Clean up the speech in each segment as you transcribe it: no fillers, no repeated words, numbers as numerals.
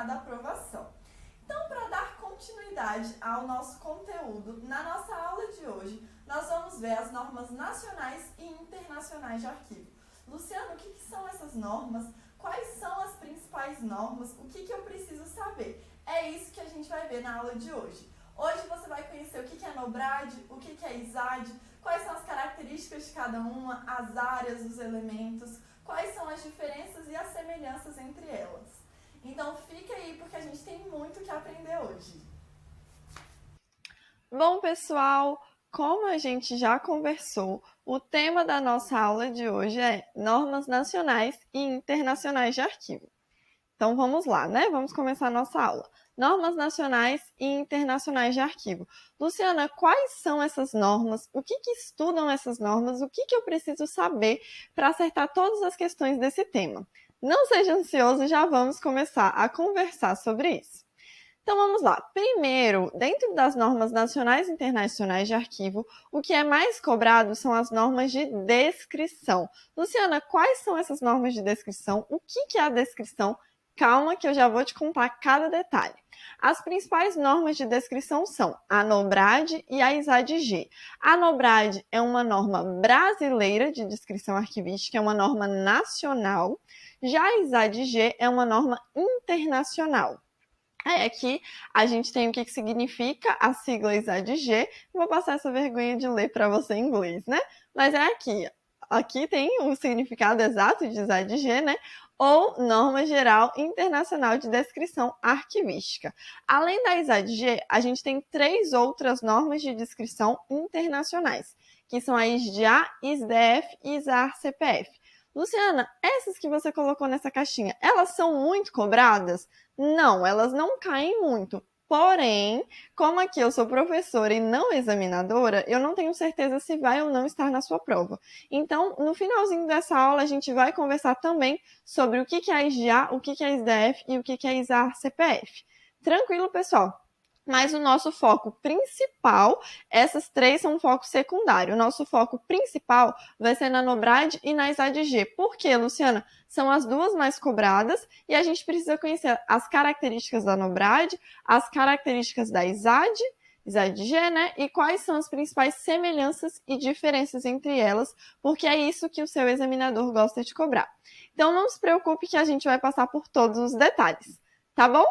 da aprovação. Então, para dar continuidade ao nosso conteúdo, na nossa aula de hoje, nós vamos ver as normas nacionais e internacionais de arquivo. Luciano, o que são essas normas? Quais são as principais normas? O que eu preciso saber? É isso que a gente vai ver na aula de hoje. Hoje você vai conhecer o que é NOBRAD, o que é ISAD, quais são as características de cada uma, as áreas, os elementos, quais são as diferenças e as semelhanças entre elas. Então fica aí porque a gente tem muito que aprender hoje. Bom, pessoal, como a gente já conversou, o tema da nossa aula de hoje é normas nacionais e internacionais de arquivo. Então vamos lá, né? Vamos começar a nossa aula. Normas nacionais e internacionais de arquivo. Luciana, quais são essas normas? O que estudam essas normas? O que eu preciso saber para acertar todas as questões desse tema? Não seja ansioso, já vamos começar a conversar sobre isso. Então vamos lá. Primeiro, dentro das normas nacionais e internacionais de arquivo, o que é mais cobrado são as normas de descrição. Luciana, quais são essas normas de descrição? O que é a descrição? Calma que eu já vou te contar cada detalhe. As principais normas de descrição são a NOBRAD e a ISAD-G. A NOBRAD é uma norma brasileira de descrição arquivística, é uma norma nacional. Já a ISAD-G é uma norma internacional. Aqui a gente tem o que significa a sigla ISAD-G. Vou passar essa vergonha de ler para você em inglês, né? Mas é aqui. Aqui tem o significado exato de ISAD-G, né? Ou Norma Geral Internacional de Descrição Arquivística. Além da ISAD-G, a gente tem 3 outras normas de descrição internacionais, que são a ISDA, ISDF e ISAR-CPF. Luciana, essas que você colocou nessa caixinha, elas são muito cobradas? Não, elas não caem muito. Porém, como aqui eu sou professora e não examinadora, eu não tenho certeza se vai ou não estar na sua prova. Então, no finalzinho dessa aula, a gente vai conversar também sobre o que é a ISDA, o que é a ISDF e o que é a ISAR-CPF. Tranquilo, pessoal? Mas o nosso foco principal, essas 3 são um foco secundário. O nosso foco principal vai ser na NOBRAD e na ISAD-G. Por quê, Luciana? São as 2 mais cobradas e a gente precisa conhecer as características da NOBRAD, as características da ISAD-G, né? E quais são as principais semelhanças e diferenças entre elas, porque é isso que o seu examinador gosta de cobrar. Então não se preocupe que a gente vai passar por todos os detalhes, tá bom?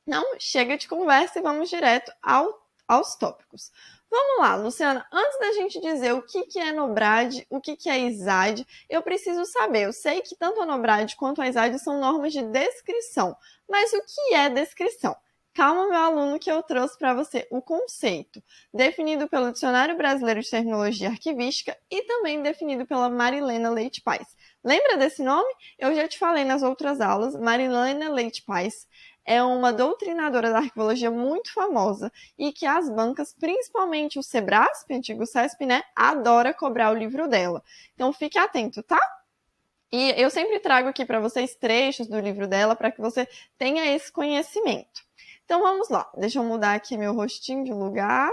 Não, chega de conversa e vamos direto aos tópicos. Vamos lá, Luciana, antes da gente dizer o que é NOBRAD, o que é ISAD, eu preciso saber, eu sei que tanto a NOBRAD quanto a ISAD são normas de descrição, mas o que é descrição? Calma, meu aluno, que eu trouxe para você o conceito, definido pelo Dicionário Brasileiro de Terminologia Arquivística e também definido pela Marilena Leite Pais. Lembra desse nome? Eu já te falei nas outras aulas, Marilena Leite Pais é uma doutrinadora da arquivologia muito famosa e que as bancas, principalmente o Sebrasp, antigo CESP, né, adora cobrar o livro dela. Então fique atento, tá? E eu sempre trago aqui para vocês trechos do livro dela para que você tenha esse conhecimento. Então vamos lá, deixa eu mudar aqui meu rostinho de lugar.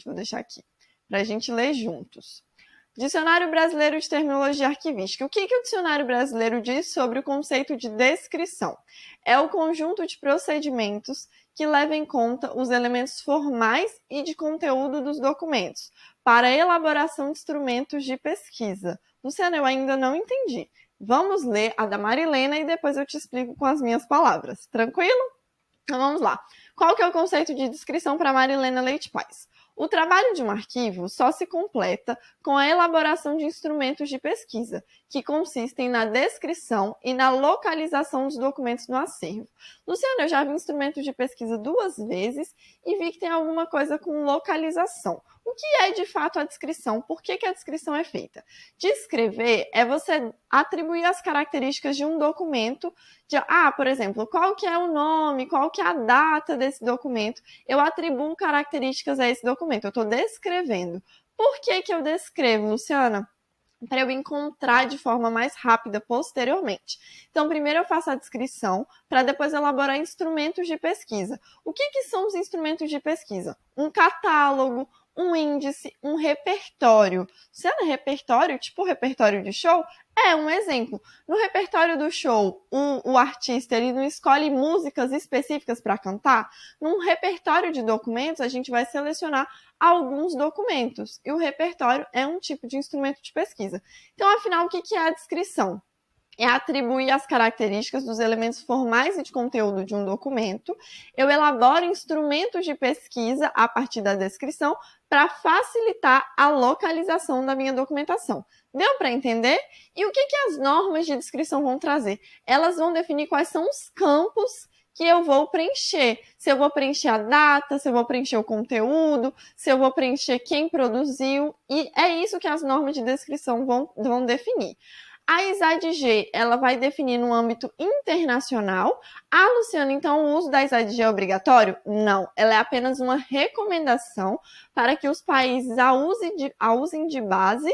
Vou deixar aqui, para a gente ler juntos. Dicionário Brasileiro de Terminologia Arquivística. O que o Dicionário Brasileiro diz sobre o conceito de descrição? É o conjunto de procedimentos que leva em conta os elementos formais e de conteúdo dos documentos para a elaboração de instrumentos de pesquisa. Luciana, eu ainda não entendi. Vamos ler a da Marilena e depois eu te explico com as minhas palavras. Tranquilo? Então vamos lá. Qual que é o conceito de descrição para Marilena Leite Pais? O trabalho de um arquivo só se completa com a elaboração de instrumentos de pesquisa, que consistem na descrição e na localização dos documentos no acervo. Luciana, eu já vi instrumentos de pesquisa 2 vezes e vi que tem alguma coisa com localização. O que é de fato a descrição? Por que a descrição é feita? Descrever é você atribuir as características de um documento, por exemplo, qual que é o nome, qual que é a data desse documento, eu atribuo características a esse documento, eu estou descrevendo. Por que eu descrevo, Luciana? Para eu encontrar de forma mais rápida posteriormente. Então, primeiro eu faço a descrição, para depois elaborar instrumentos de pesquisa. O que são os instrumentos de pesquisa? Um catálogo, um índice, um repertório. Sendo repertório, tipo repertório de show, é um exemplo. No repertório do show, o artista ele não escolhe músicas específicas para cantar. Num repertório de documentos, a gente vai selecionar alguns documentos. E o repertório é um tipo de instrumento de pesquisa. Então, afinal, o que é a descrição? É atribuir as características dos elementos formais e de conteúdo de um documento. Eu elaboro instrumentos de pesquisa a partir da descrição para facilitar a localização da minha documentação. Deu para entender? E o que as normas de descrição vão trazer? Elas vão definir quais são os campos que eu vou preencher. Se eu vou preencher a data, se eu vou preencher o conteúdo, se eu vou preencher quem produziu. E é isso que as normas de descrição vão definir. A ISAD-G, ela vai definir no âmbito internacional. Ah, Luciana, então o uso da ISAD-G é obrigatório? Não, ela é apenas uma recomendação para que os países a usem de base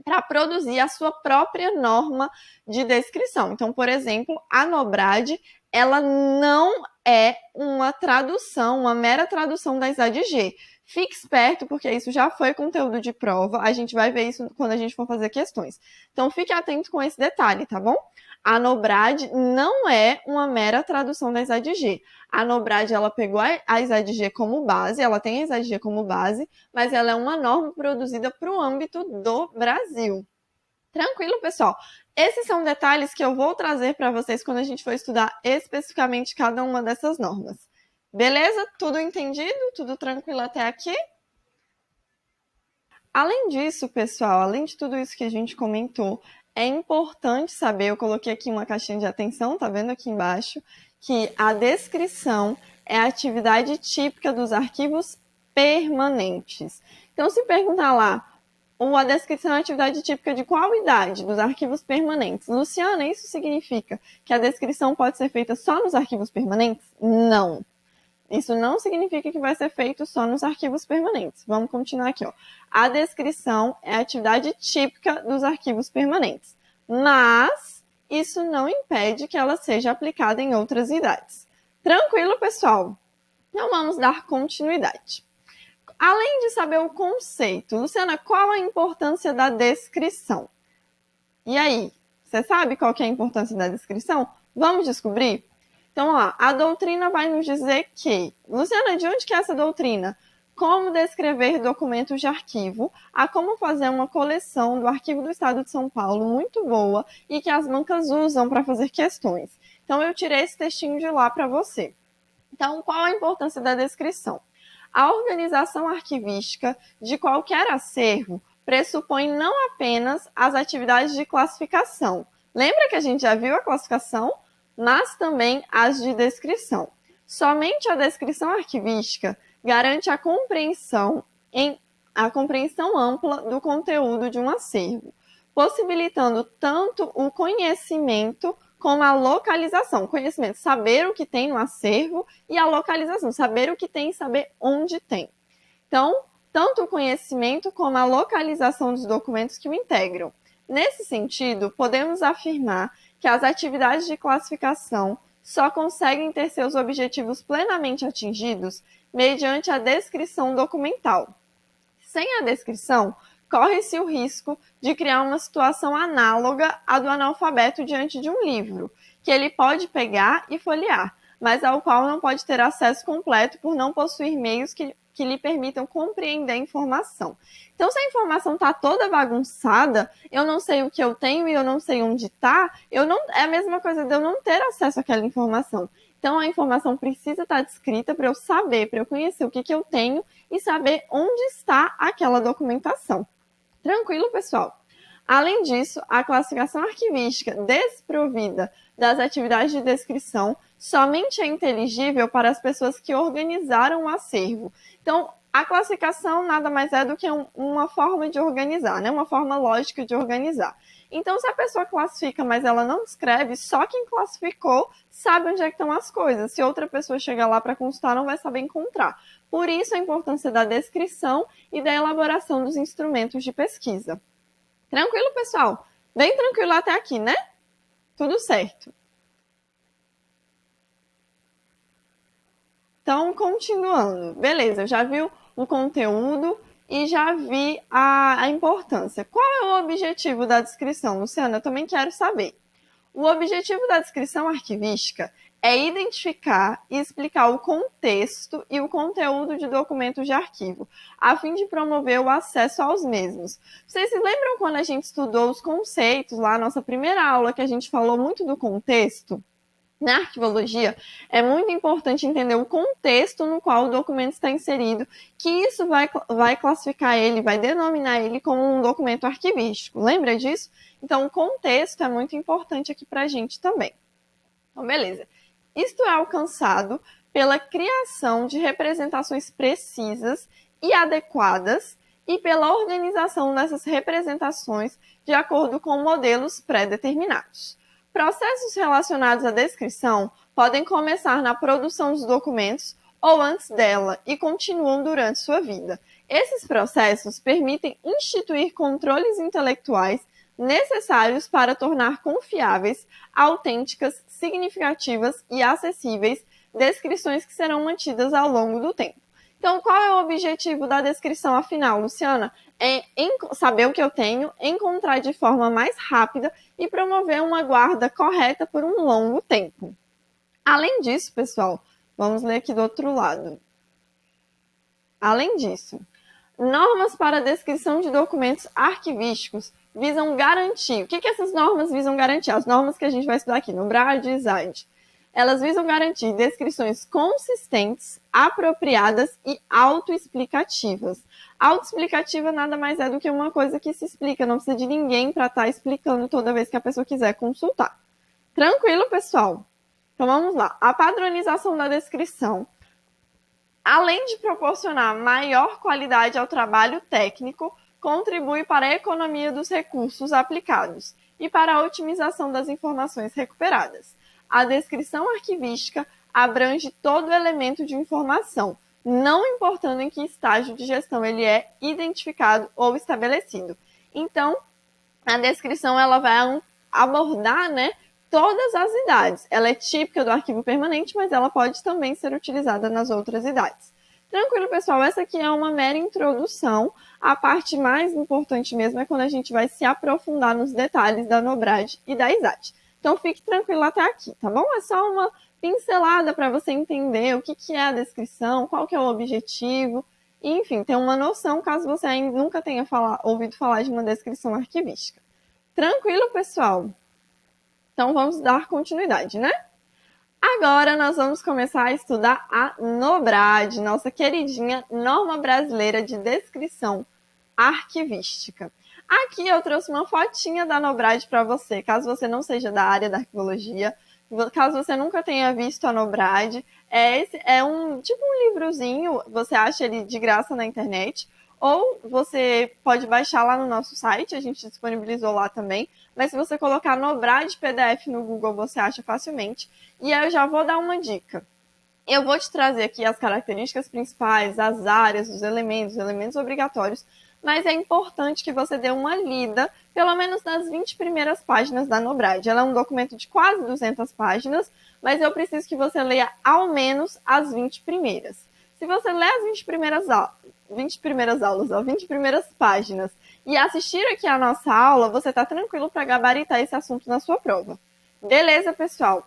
para produzir a sua própria norma de descrição. Então, por exemplo, a NOBRAD, ela não é uma tradução, uma mera tradução da ISAD-G. Fique esperto, porque isso já foi conteúdo de prova. A gente vai ver isso quando a gente for fazer questões. Então, fique atento com esse detalhe, tá bom? A NOBRAD não é uma mera tradução da ISAD-G. A NOBRAD, ela pegou a ISAD-G como base, ela tem a ISAD-G como base, mas ela é uma norma produzida para o âmbito do Brasil. Tranquilo, pessoal? Esses são detalhes que eu vou trazer para vocês quando a gente for estudar especificamente cada uma dessas normas. Beleza? Tudo entendido? Tudo tranquilo até aqui? Além disso, pessoal, além de tudo isso que a gente comentou, é importante saber, eu coloquei aqui uma caixinha de atenção, tá vendo aqui embaixo, que a descrição é a atividade típica dos arquivos permanentes. Então, se perguntar lá, a descrição é a atividade típica de qual idade dos arquivos permanentes? Luciana, isso significa que a descrição pode ser feita só nos arquivos permanentes? Não. Isso não significa que vai ser feito só nos arquivos permanentes. Vamos continuar aqui, ó. A descrição é a atividade típica dos arquivos permanentes, mas isso não impede que ela seja aplicada em outras idades. Tranquilo, pessoal? Então vamos dar continuidade. Além de saber o conceito, Luciana, qual a importância da descrição? E aí, você sabe qual que é a importância da descrição? Vamos descobrir? Então, ó, a doutrina vai nos dizer que... Luciana, de onde que é essa doutrina? Como descrever documentos de arquivo, a como fazer uma coleção do Arquivo do Estado de São Paulo, muito boa, e que as bancas usam para fazer questões. Então, eu tirei esse textinho de lá para você. Então, qual a importância da descrição? A organização arquivística de qualquer acervo pressupõe não apenas as atividades de classificação. Lembra que a gente já viu a classificação? Mas também as de descrição. Somente a descrição arquivística garante a compreensão ampla do conteúdo de um acervo, possibilitando tanto o conhecimento como a localização. Conhecimento, saber o que tem no acervo, e a localização, saber o que tem e saber onde tem. Então, tanto o conhecimento como a localização dos documentos que o integram. Nesse sentido, podemos afirmar que as atividades de classificação só conseguem ter seus objetivos plenamente atingidos mediante a descrição documental. Sem a descrição, corre-se o risco de criar uma situação análoga à do analfabeto diante de um livro, que ele pode pegar e folhear, mas ao qual não pode ter acesso completo por não possuir meios que lhe permitam compreender a informação. Então, se a informação está toda bagunçada, eu não sei o que eu tenho e eu não sei onde está, é a mesma coisa de eu não ter acesso àquela informação. Então, a informação precisa estar descrita para eu saber, para eu conhecer o que eu tenho e saber onde está aquela documentação. Tranquilo, pessoal? Além disso, a classificação arquivística desprovida das atividades de descrição somente é inteligível para as pessoas que organizaram o acervo. Então, a classificação nada mais é do que uma forma de organizar, né? Uma forma lógica de organizar. Então, se a pessoa classifica, mas ela não descreve, só quem classificou sabe onde é que estão as coisas. Se outra pessoa chegar lá para consultar, não vai saber encontrar. Por isso, a importância da descrição e da elaboração dos instrumentos de pesquisa. Tranquilo, pessoal? Bem tranquilo até aqui, né? Tudo certo. Então, continuando. Beleza, eu já vi o conteúdo e já vi a importância. Qual é o objetivo da descrição, Luciana? Eu também quero saber. O objetivo da descrição arquivística é identificar e explicar o contexto e o conteúdo de documentos de arquivo, a fim de promover o acesso aos mesmos. Vocês se lembram quando a gente estudou os conceitos lá, na nossa primeira aula, que a gente falou muito do contexto? Na arquivologia, é muito importante entender o contexto no qual o documento está inserido, que isso vai classificar ele, vai denominar ele como um documento arquivístico. Lembra disso? Então, o contexto é muito importante aqui para a gente também. Então, beleza. Isto é alcançado pela criação de representações precisas e adequadas e pela organização dessas representações de acordo com modelos pré-determinados. Processos relacionados à descrição podem começar na produção dos documentos ou antes dela e continuam durante sua vida. Esses processos permitem instituir controles intelectuais necessários para tornar confiáveis, autênticas, significativas e acessíveis descrições que serão mantidas ao longo do tempo. Então, qual é o objetivo da descrição, afinal, Luciana? É saber o que eu tenho, encontrar de forma mais rápida e promover uma guarda correta por um longo tempo. Além disso, pessoal, vamos ler aqui do outro lado. Além disso, normas para a descrição de documentos arquivísticos visam garantir. O que essas normas visam garantir? As normas que a gente vai estudar aqui, no BRAD e ZAID. Elas visam garantir descrições consistentes, apropriadas e autoexplicativas. Autoexplicativa nada mais é do que uma coisa que se explica, não precisa de ninguém para estar explicando toda vez que a pessoa quiser consultar. Tranquilo, pessoal? Então vamos lá. A padronização da descrição, além de proporcionar maior qualidade ao trabalho técnico, contribui para a economia dos recursos aplicados e para a otimização das informações recuperadas. A descrição arquivística abrange todo elemento de informação, não importando em que estágio de gestão ele é identificado ou estabelecido. Então, a descrição ela vai abordar, todas as idades. Ela é típica do arquivo permanente, mas ela pode também ser utilizada nas outras idades. Tranquilo, pessoal? Essa aqui é uma mera introdução. A parte mais importante mesmo é quando a gente vai se aprofundar nos detalhes da NOBRAD e da ISAT. Então, fique tranquilo até aqui, tá bom? É só uma pincelada para você entender o que é a descrição, qual que é o objetivo, e, enfim, ter uma noção caso você ainda nunca tenha ouvido falar de uma descrição arquivística. Tranquilo, pessoal? Então, vamos dar continuidade, né? Agora, nós vamos começar a estudar a NOBRAD, nossa queridinha Norma Brasileira de Descrição Arquivística. Aqui eu trouxe uma fotinha da NOBRAD para você, caso você não seja da área da arquivologia, caso você nunca tenha visto a NOBRAD. É um livrozinho, você acha ele de graça na internet, ou você pode baixar lá no nosso site, a gente disponibilizou lá também, mas se você colocar NOBRAD PDF no Google, você acha facilmente. E aí eu já vou dar uma dica. Eu vou te trazer aqui as características principais, as áreas, os elementos obrigatórios, mas é importante que você dê uma lida, pelo menos nas 20 primeiras páginas da NOBRAD. Ela é um documento de quase 200 páginas, mas eu preciso que você leia ao menos as 20 primeiras. Se você ler as 20 primeiras páginas e assistir aqui a nossa aula, você está tranquilo para gabaritar esse assunto na sua prova. Beleza, pessoal?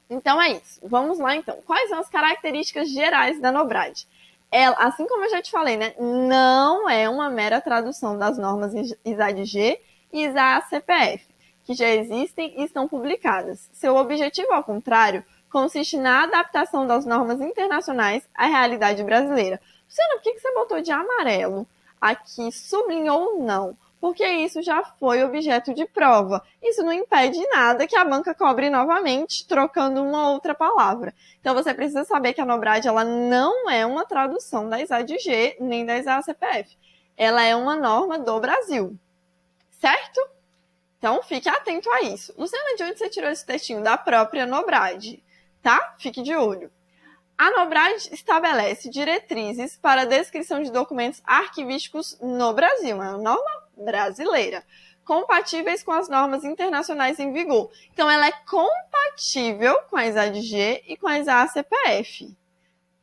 Então é isso. Vamos lá, então. Quais são as características gerais da NOBRAD? Ela, assim como eu já te falei, não é uma mera tradução das normas ISAD-G e ISA-CPF, que já existem e estão publicadas. Seu objetivo, ao contrário, consiste na adaptação das normas internacionais à realidade brasileira. Luciana, por que você botou de amarelo aqui? Sublinhou não? Porque isso já foi objeto de prova. Isso não impede nada que a banca cobre novamente, trocando uma outra palavra. Então, você precisa saber que a NOBRAD ela não é uma tradução da ISAD-G nem da ISA-CPF. Ela é uma norma do Brasil. Certo? Então, fique atento a isso. Luciana, de onde você tirou esse textinho? Da própria NOBRAD. Tá? Fique de olho. A NOBRAD estabelece diretrizes para a descrição de documentos arquivísticos no Brasil. É uma norma brasileira, compatíveis com as normas internacionais em vigor. Então, ela é compatível com a ISAD-G e com a ISA-CPF.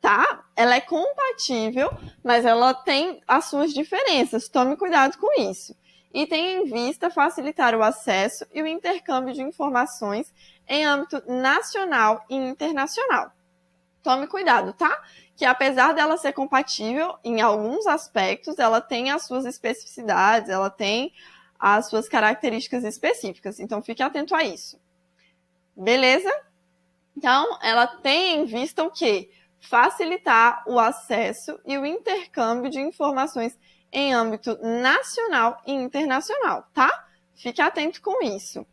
tá? Ela é compatível, mas ela tem as suas diferenças. Tome cuidado com isso. E tem em vista facilitar o acesso e o intercâmbio de informações em âmbito nacional e internacional. Tome cuidado, tá? Que apesar dela ser compatível em alguns aspectos, ela tem as suas especificidades, ela tem as suas características específicas. Então, fique atento a isso. Beleza? Então, ela tem em vista o quê? Facilitar o acesso e o intercâmbio de informações em âmbito nacional e internacional, tá? Fique atento com isso.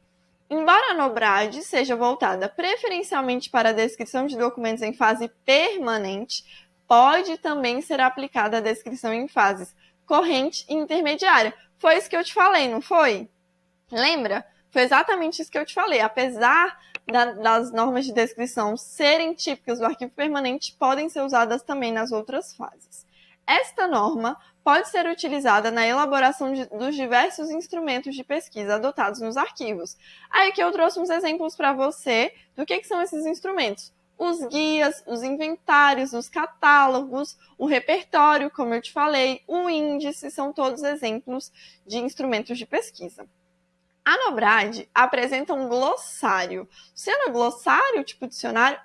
Embora a NOBRAD seja voltada preferencialmente para a descrição de documentos em fase permanente, pode também ser aplicada a descrição em fases corrente e intermediária. Foi isso que eu te falei, não foi? Lembra? Foi exatamente isso que eu te falei. Apesar das normas de descrição serem típicas do arquivo permanente, podem ser usadas também nas outras fases. Esta norma pode ser utilizada na elaboração dos diversos instrumentos de pesquisa adotados nos arquivos. Aí que eu trouxe uns exemplos para você do que são esses instrumentos. Os guias, os inventários, os catálogos, o repertório, como eu te falei, o índice, são todos exemplos de instrumentos de pesquisa. A NOBRAD apresenta um glossário. Sendo glossário, tipo dicionário,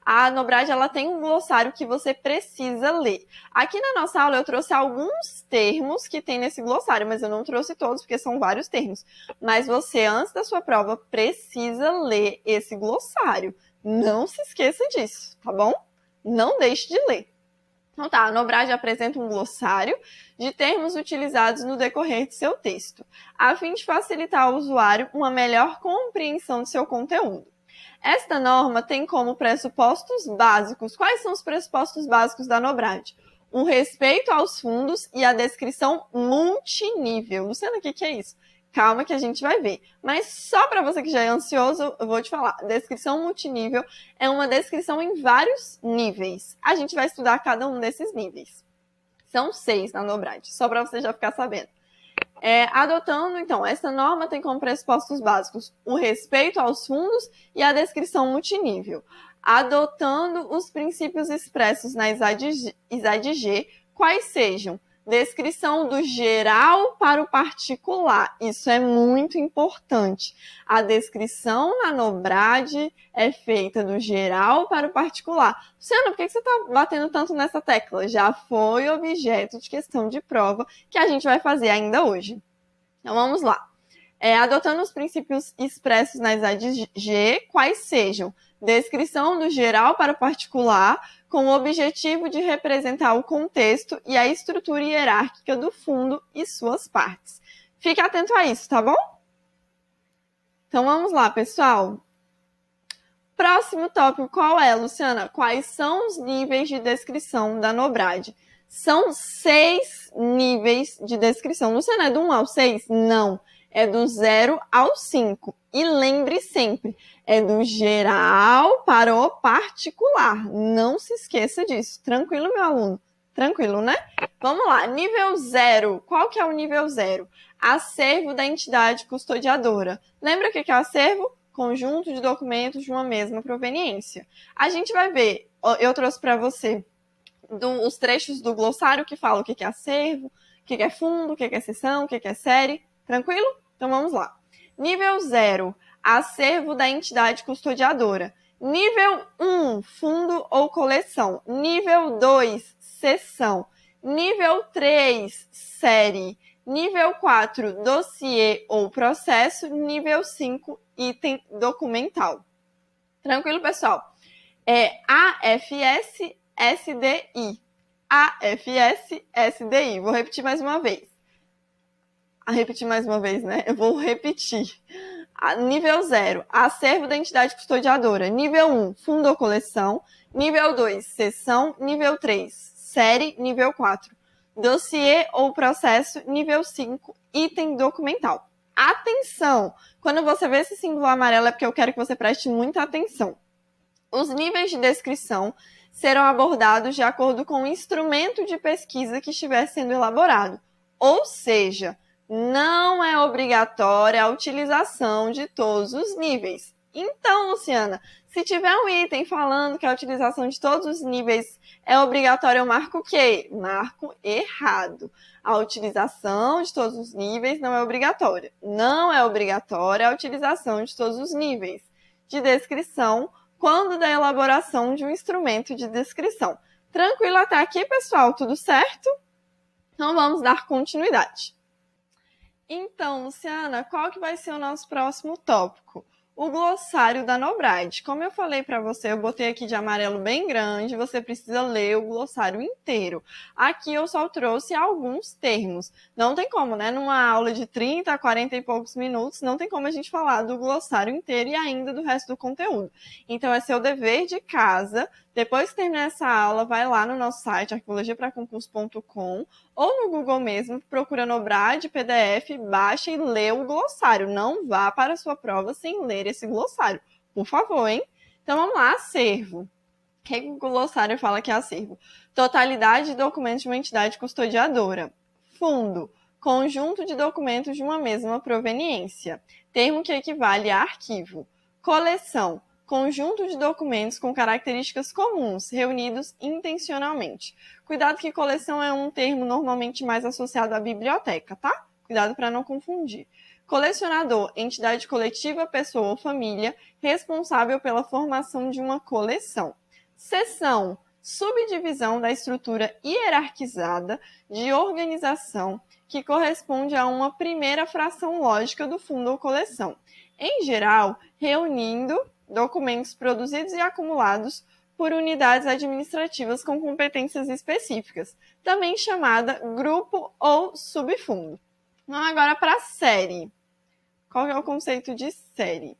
a NOBRAD ela tem um glossário que você precisa ler. Aqui na nossa aula eu trouxe alguns termos que tem nesse glossário, mas eu não trouxe todos, porque são vários termos. Mas você, antes da sua prova, precisa ler esse glossário. Não se esqueça disso, tá bom? Não deixe de ler. Então tá, a NOBRAD apresenta um glossário de termos utilizados no decorrer de seu texto, a fim de facilitar ao usuário uma melhor compreensão de seu conteúdo. Esta norma tem como pressupostos básicos. Quais são os pressupostos básicos da NOBRAD? O respeito aos fundos e a descrição multinível. Luciana, o que é isso? Calma que a gente vai ver. Mas só para você que já é ansioso, eu vou te falar. Descrição multinível é uma descrição em vários níveis. A gente vai estudar cada um desses níveis. São 6 na NOBRAD, só para você já ficar sabendo. Adotando, então, essa norma tem como pressupostos básicos o respeito aos fundos e a descrição multinível. Adotando os princípios expressos na ISAD-G, quais sejam descrição do geral para o particular. Isso é muito importante. A descrição na NOBRAD é feita do geral para o particular. Luciana, por que você está batendo tanto nessa tecla? Já foi objeto de questão de prova que a gente vai fazer ainda hoje. Então, vamos lá. Adotando os princípios expressos na ISAD-G, quais sejam descrição do geral para o particular, com o objetivo de representar o contexto e a estrutura hierárquica do fundo e suas partes. Fique atento a isso, tá bom? Então, vamos lá, pessoal. Próximo tópico, qual é, Luciana? Quais são os níveis de descrição da NOBRAD? São 6 níveis de descrição. Luciana, é do 1 ao 6? Não. É do 0 ao 5. E lembre sempre, é do geral para o particular. Não se esqueça disso. Tranquilo, meu aluno? Tranquilo, né? Vamos lá. Nível 0. Qual que é o nível 0? Acervo da entidade custodiadora. Lembra o que é acervo? Conjunto de documentos de uma mesma proveniência. A gente vai ver, eu trouxe para você os trechos do glossário que falam o que é acervo, o que é fundo, o que é seção, o que é série. Tranquilo? Então vamos lá. Nível 0, acervo da entidade custodiadora. Nível 1, fundo ou coleção. Nível 2, seção. Nível 3, série. Nível 4, dossiê ou processo. Nível 5, item documental. Tranquilo, pessoal? AFS, SDI. AFS, SDI. Vou repetir mais uma vez. Né? Eu vou repetir. Nível 0, acervo da entidade custodiadora. Nível 1, fundo ou coleção. Nível 2, seção. Nível 3, série. Nível 4, dossiê ou processo. Nível 5, item documental. Atenção! Quando você vê esse símbolo amarelo é porque eu quero que você preste muita atenção. Os níveis de descrição serão abordados de acordo com o instrumento de pesquisa que estiver sendo elaborado. Ou seja, não é obrigatória a utilização de todos os níveis. Então, Luciana, Se tiver um item falando que a utilização de todos os níveis é obrigatória, eu marco o quê? Marco errado. A utilização de todos os níveis não é obrigatória. Não é obrigatória a utilização de todos os níveis de descrição quando da elaboração de um instrumento de descrição. Tranquilo até aqui, pessoal? Tudo certo? Então, vamos dar continuidade. Então, Luciana, qual que vai ser o nosso próximo tópico? O glossário da Nobrad. Como eu falei para você, eu botei aqui de amarelo bem grande, você precisa ler o glossário inteiro. Aqui eu só trouxe alguns termos. Não tem como, né? Numa aula de 30 a 40 e poucos minutos, não tem como a gente falar do glossário inteiro e ainda do resto do conteúdo. Então, é seu dever de casa. Depois que terminar essa aula, vai lá no nosso site, arqueologiapraconcurso.com, ou no Google mesmo, procura Nobrad, PDF, baixa e lê o glossário. Não vá para a sua prova sem ler esse glossário. Por favor, hein? Então, vamos lá, acervo. O que o glossário fala que é acervo? Totalidade de documentos de uma entidade custodiadora. Fundo. Conjunto de documentos de uma mesma proveniência. Termo que equivale a arquivo. Coleção. Conjunto de documentos com características comuns, reunidos intencionalmente. Cuidado que coleção é um termo normalmente mais associado à biblioteca, tá? Cuidado para não confundir. Colecionador, entidade coletiva, pessoa ou família, responsável pela formação de uma coleção. Seção, subdivisão da estrutura hierarquizada de organização que corresponde a uma primeira fração lógica do fundo ou coleção. Em geral, reunindo documentos produzidos e acumulados por unidades administrativas com competências específicas, também chamada grupo ou subfundo. Vamos agora para a série. Qual é o conceito de série?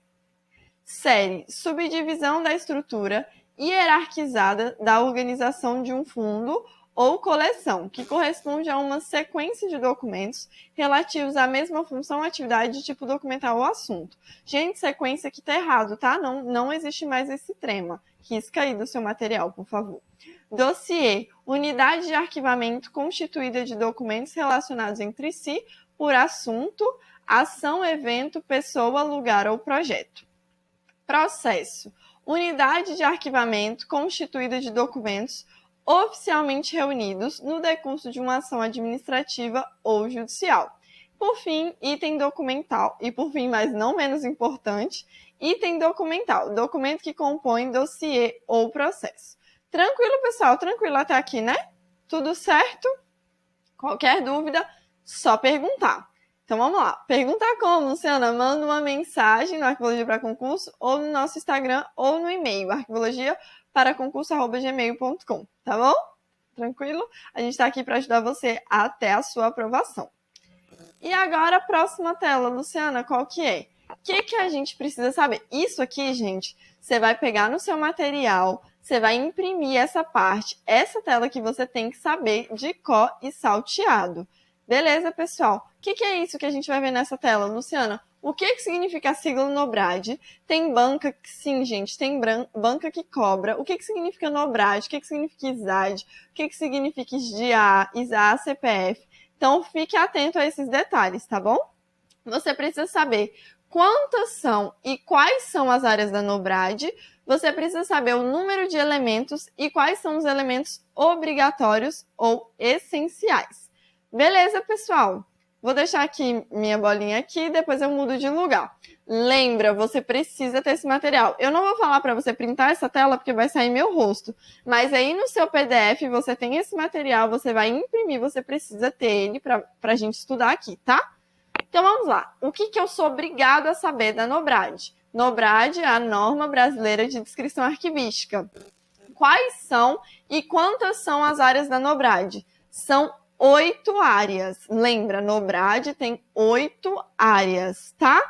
Série, subdivisão da estrutura hierarquizada da organização de um fundo ou coleção, que corresponde a uma sequência de documentos relativos à mesma função, atividade, tipo documental ou assunto. Gente, sequência aqui tá errado, tá? Não existe mais esse trema. Risca aí do seu material, por favor. Dossiê, unidade de arquivamento constituída de documentos relacionados entre si por assunto, ação, evento, pessoa, lugar ou projeto. Processo, unidade de arquivamento constituída de documentos oficialmente reunidos no decurso de uma ação administrativa ou judicial. Por fim, item documental. E por fim, mas não menos importante, item documental. Documento que compõe dossiê ou processo. Tranquilo, pessoal? Tranquilo até aqui, né? Tudo certo? Qualquer dúvida, só perguntar. Então, vamos lá. Perguntar como, Luciana? Manda uma mensagem no Arqueologia para Concurso ou no nosso Instagram ou no e-mail, arqueologiaparaconcurso@gmail.com, tá bom? Tranquilo? A gente está aqui para ajudar você até a sua aprovação. E agora, a próxima tela, Luciana, qual que é? O que a gente precisa saber? Isso aqui, gente, você vai pegar no seu material, você vai imprimir essa parte, essa tela que você tem que saber de cor e salteado. Beleza, pessoal? O que é isso que a gente vai ver nessa tela, Luciana? O que significa a sigla Nobrad? Tem banca, sim, gente, tem banca que cobra. O que significa Nobrad? O que significa ISAD? O que significa ISDA, ISA, CPF? Então, fique atento a esses detalhes, tá bom? Você precisa saber quantas são e quais são as áreas da Nobrad. Você precisa saber o número de elementos e quais são os elementos obrigatórios ou essenciais. Beleza, pessoal? Vou deixar aqui minha bolinha aqui, depois eu mudo de lugar. Lembra, você precisa ter esse material. Eu não vou falar para você printar essa tela, porque vai sair meu rosto. Mas aí no seu PDF, você tem esse material, você vai imprimir, você precisa ter ele para a gente estudar aqui, tá? Então, vamos lá. O que eu sou obrigado a saber da Nobrad? Nobrad é a norma brasileira de descrição arquivística. Quais são e quantas são as áreas da Nobrad? São 8 áreas. Lembra, Nobrad tem 8 áreas, tá?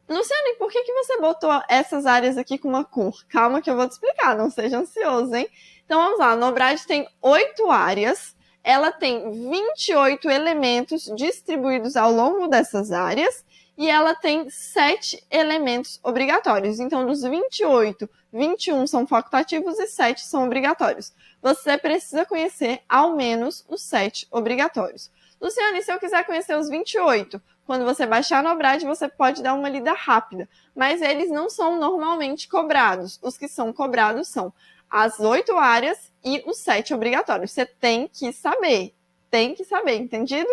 Luciana, e por que você botou essas áreas aqui com uma cor? Calma que eu vou te explicar, não seja ansioso, hein? Então, vamos lá. Nobrad tem 8 áreas. Ela tem 28 elementos distribuídos ao longo dessas áreas e ela tem 7 elementos obrigatórios. Então, dos 28, 21 são facultativos e 7 são obrigatórios. Você precisa conhecer ao menos os 7 obrigatórios. Luciane, se eu quiser conhecer os 28, Quando você baixar a Nobrad, você pode dar uma lida rápida, mas eles não são normalmente cobrados. Os que são cobrados são as 8 áreas e os 7 obrigatórios. Você tem que saber, entendido?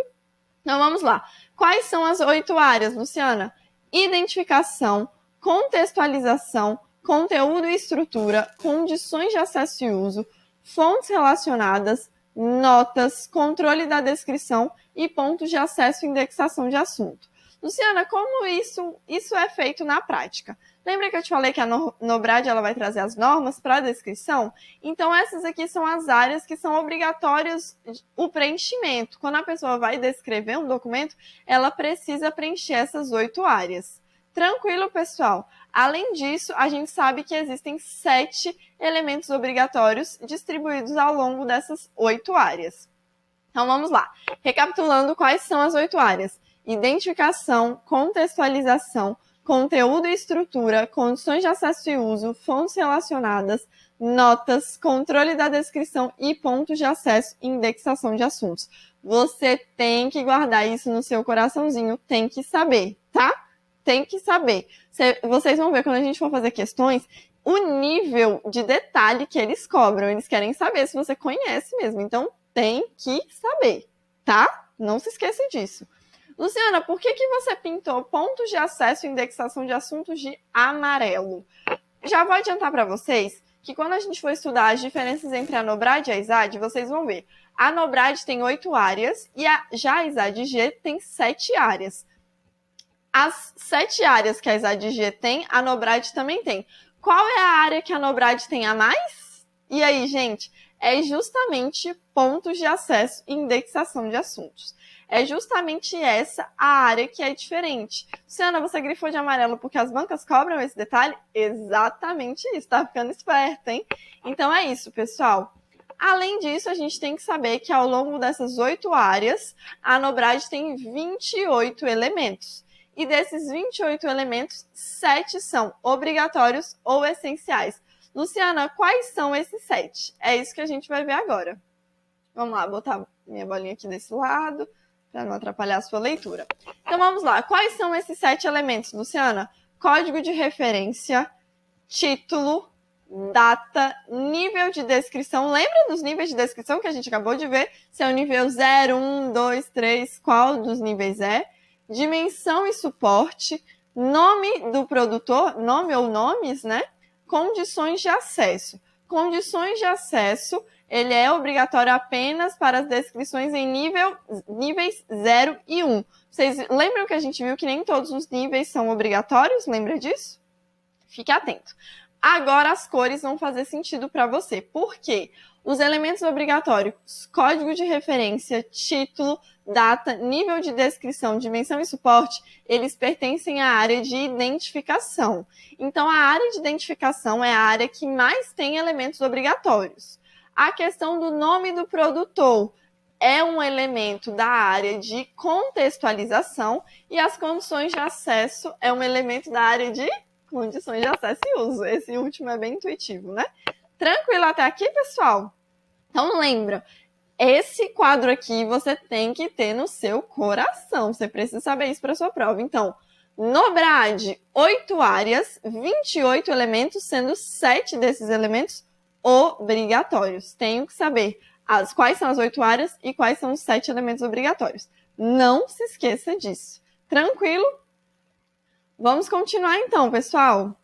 Então vamos lá. Quais são as 8 áreas, Luciana? Identificação, contextualização, conteúdo e estrutura, condições de acesso e uso, fontes relacionadas, notas, controle da descrição e pontos de acesso e indexação de assunto. Luciana, como isso é feito na prática? Lembra que eu te falei que a Nobrad ela vai trazer as normas para a descrição? Então, essas aqui são as áreas que são obrigatórias o preenchimento. Quando a pessoa vai descrever um documento, ela precisa preencher essas 8 áreas. Tranquilo, pessoal? Além disso, a gente sabe que existem 7 elementos obrigatórios distribuídos ao longo dessas 8 áreas. Então, vamos lá. Recapitulando, quais são as 8 áreas? Identificação, contextualização, conteúdo e estrutura, condições de acesso e uso, fontes relacionadas, notas, controle da descrição e pontos de acesso e indexação de assuntos. Você tem que guardar isso no seu coraçãozinho, tem que saber, tá? Tem que saber. Vocês vão ver quando a gente for fazer questões, o nível de detalhe que eles cobram. Eles querem saber se você conhece mesmo. Então, tem que saber, tá? Não se esqueça disso. Luciana, por que você pintou pontos de acesso e indexação de assuntos de amarelo? Já vou adiantar para vocês que quando a gente for estudar as diferenças entre a Nobrad e a ISAD, vocês vão ver. A Nobrad tem 8 áreas e já a ISAD-G tem 7 áreas. As 7 áreas que a ISAD-G tem, a Nobrad também tem. Qual é a área que a Nobrad tem a mais? E aí, gente, é justamente pontos de acesso e indexação de assuntos. É justamente essa a área que é diferente. Luciana, você grifou de amarelo porque as bancas cobram esse detalhe? Exatamente isso, tá ficando esperta, hein? Então é isso, pessoal. Além disso, a gente tem que saber que ao longo dessas 8 áreas, a Nobrad tem 28 elementos. E desses 28 elementos, 7 são obrigatórios ou essenciais. Luciana, quais são esses 7? É isso que a gente vai ver agora. Vamos lá, botar minha bolinha aqui desse lado, para não atrapalhar a sua leitura. Então vamos lá, quais são esses 7 elementos, Luciana? Código de referência, título, data, nível de descrição. Lembra dos níveis de descrição que a gente acabou de ver? Se é o nível 0, 1, 2, 3, qual dos níveis é? Dimensão e suporte, nome do produtor, nome ou nomes, né? Condições de acesso. Condições de acesso, ele é obrigatório apenas para as descrições em níveis 0 e 1. Vocês lembram que a gente viu que nem todos os níveis são obrigatórios? Lembra disso? Fique atento. Agora as cores vão fazer sentido para você. Por quê? Os elementos obrigatórios, código de referência, título, data, nível de descrição, dimensão e suporte, eles pertencem à área de identificação. Então, a área de identificação é a área que mais tem elementos obrigatórios. A questão do nome do produtor é um elemento da área de contextualização e as condições de acesso é um elemento da área de condições de acesso e uso. Esse último é bem intuitivo, né? Tranquilo até aqui, pessoal? Então, lembra, esse quadro aqui você tem que ter no seu coração. Você precisa saber isso para a sua prova. Então, Nobrad, 8 áreas, 28 elementos, sendo 7 desses elementos obrigatórios. Tenho que saber quais são as 8 áreas e quais são os 7 elementos obrigatórios. Não se esqueça disso. Tranquilo? Vamos continuar então, pessoal.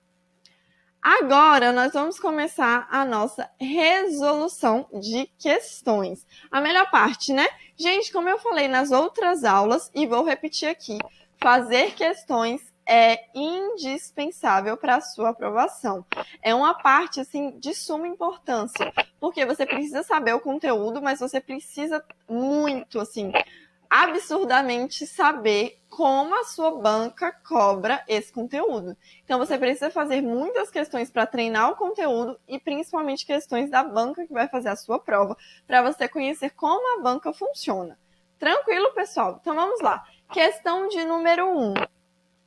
Agora, nós vamos começar a nossa resolução de questões. A melhor parte, né? Gente, como eu falei nas outras aulas, e vou repetir aqui, fazer questões é indispensável para a sua aprovação. É uma parte, assim, de suma importância, porque você precisa saber o conteúdo, mas você precisa muito, assim, absurdamente saber como a sua banca cobra esse conteúdo. Então, você precisa fazer muitas questões para treinar o conteúdo e principalmente questões da banca que vai fazer a sua prova, para você conhecer como a banca funciona. Tranquilo, pessoal? Então, vamos lá. Questão de número 1.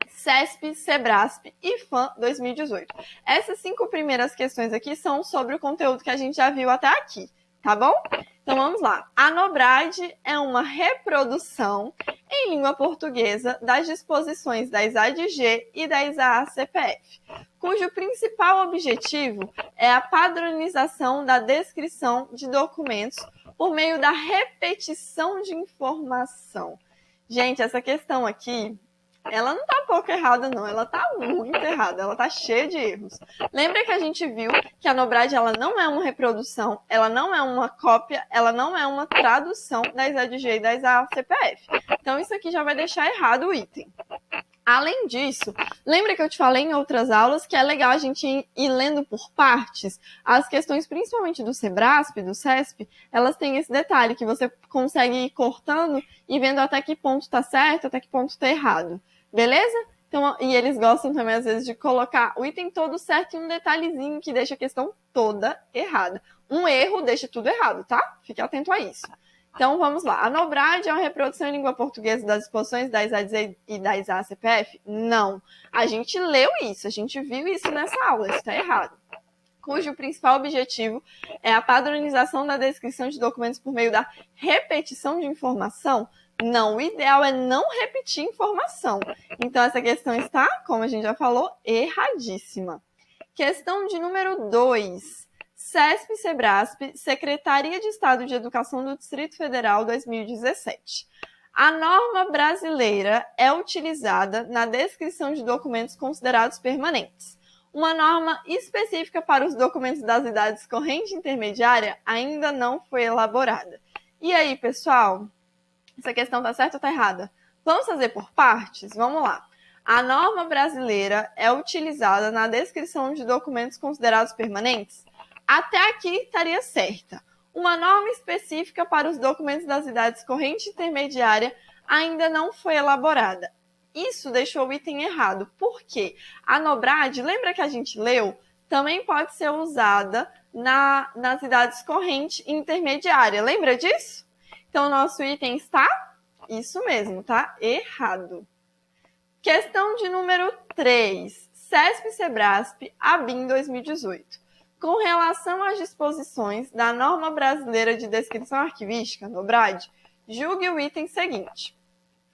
CESP, SEBRASP e FAM 2018. Essas 5 primeiras questões aqui são sobre o conteúdo que a gente já viu até aqui, tá bom? Então, vamos lá. A Nobrad é uma reprodução, em língua portuguesa das disposições da ISAD-G e da ISA-CPF, cujo principal objetivo é a padronização da descrição de documentos por meio da repetição de informação. Gente, essa questão aqui, ela não tá pouco errada, não. Ela tá muito errada. Ela tá cheia de erros. Lembra que a gente viu que a NOBRAD, ela não é uma reprodução, ela não é uma cópia, ela não é uma tradução da ISAD-G e da ISA-CPF. Então, isso aqui já vai deixar errado o item. Além disso, lembra que eu te falei em outras aulas que é legal a gente ir lendo por partes? As questões, principalmente do SEBRASP, do CESP, elas têm esse detalhe que você consegue ir cortando e vendo até que ponto está certo, até que ponto está errado. Beleza? Então, e eles gostam também, às vezes, de colocar o item todo certo e um detalhezinho que deixa a questão toda errada. Um erro deixa tudo errado, tá? Fique atento a isso. Então, vamos lá. A NOBRAD é uma reprodução em língua portuguesa das disposições da ISAD e da ISA-CPF? Não. A gente leu isso, a gente viu isso nessa aula, isso está errado. Cujo principal objetivo é a padronização da descrição de documentos por meio da repetição de informação? Não, o ideal é não repetir informação. Então, essa questão está, como a gente já falou, erradíssima. Questão de número 2. CESP e SEBRASP, Secretaria de Estado de Educação do Distrito Federal 2017. A norma brasileira é utilizada na descrição de documentos considerados permanentes. Uma norma específica para os documentos das idades corrente e intermediária ainda não foi elaborada. E aí, pessoal? Essa questão está certa ou está errada? Vamos fazer por partes? Vamos lá. A norma brasileira é utilizada na descrição de documentos considerados permanentes? Até aqui estaria certa. Uma norma específica para os documentos das idades corrente e intermediária ainda não foi elaborada. Isso deixou o item errado. Por quê? A NOBRAD, lembra que a gente leu? Também pode ser usada nas idades corrente e intermediária. Lembra disso? Então, o nosso item está, isso mesmo, tá? Errado. Questão de número 3. CESP e SEBRASP, ABIN 2018. Com relação às disposições da Norma Brasileira de Descrição Arquivística, NOBRAD, julgue o item seguinte.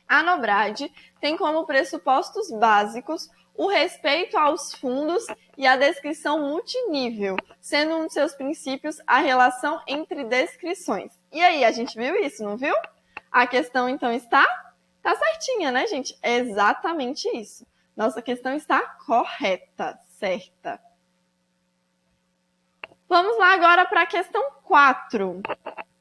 A NOBRAD tem como pressupostos básicos o respeito aos fundos e a descrição multinível, sendo um de seus princípios a relação entre descrições. E aí, a gente viu isso, não viu? A questão, então, está certinha, né, gente? É exatamente isso. Nossa questão está correta, certa. Vamos lá agora para a questão 4.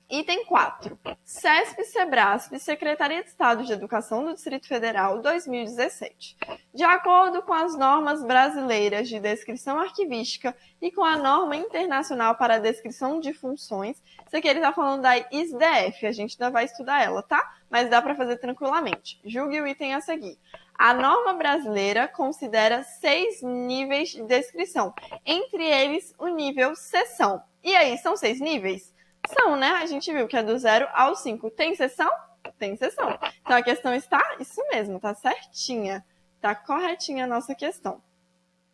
Item 4. CESP e SEBRASP, Secretaria de Estado de Educação do Distrito Federal, 2017. De acordo com as normas brasileiras de descrição arquivística e com a norma internacional para a descrição de funções, isso aqui ele está falando da ISDF, a gente ainda vai estudar ela, tá? Mas dá para fazer tranquilamente. Julgue o item a seguir. A norma brasileira considera 6 níveis de descrição, entre eles o nível seção. E aí, são 6 níveis? São, né? A gente viu que é do 0 ao 5. Tem seção? Tem seção. Então, a questão está, isso mesmo, tá certinha. Tá corretinha a nossa questão.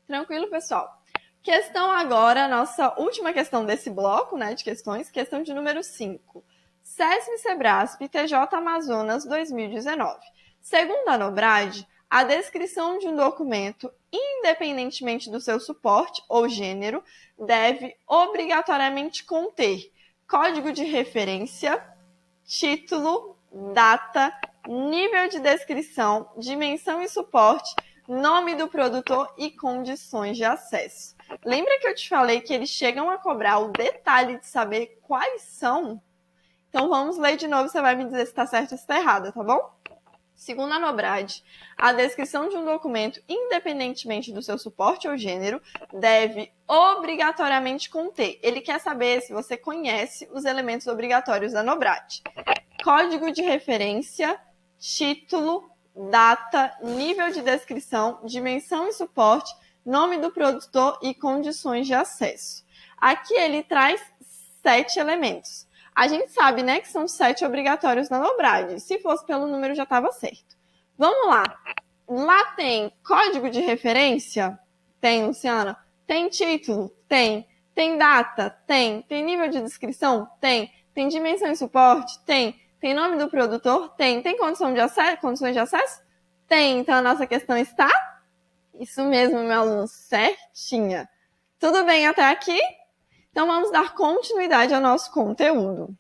Tranquilo, pessoal? Questão agora, nossa última questão desse bloco, né, de questões, questão de número 5. CESP e SEBRASP, TJ Amazonas, 2019. Segundo a NOBRAD, a descrição de um documento, independentemente do seu suporte ou gênero, deve obrigatoriamente conter código de referência, título, data, nível de descrição, dimensão e suporte, nome do produtor e condições de acesso. Lembra que eu te falei que eles chegam a cobrar o detalhe de saber quais são? Então vamos ler de novo, você vai me dizer se está certo ou se está errado, tá bom? Segundo a NOBRAD, a descrição de um documento, independentemente do seu suporte ou gênero, deve obrigatoriamente conter. Ele quer saber se você conhece os elementos obrigatórios da NOBRAD. Código de referência, título, data, nível de descrição, dimensão e suporte, nome do produtor e condições de acesso. Aqui ele traz 7 elementos. A gente sabe, né, que são 7 obrigatórios na NOBRAD. Se fosse pelo número, já estava certo. Vamos lá. Lá tem código de referência? Tem, Luciana. Tem título? Tem. Tem data? Tem. Tem nível de descrição? Tem. Tem dimensão e suporte? Tem. Tem nome do produtor? Tem. Tem condições de acesso? Tem. Então a nossa questão está? Isso mesmo, meu aluno, certinha. Tudo bem até aqui? Então vamos dar continuidade ao nosso conteúdo.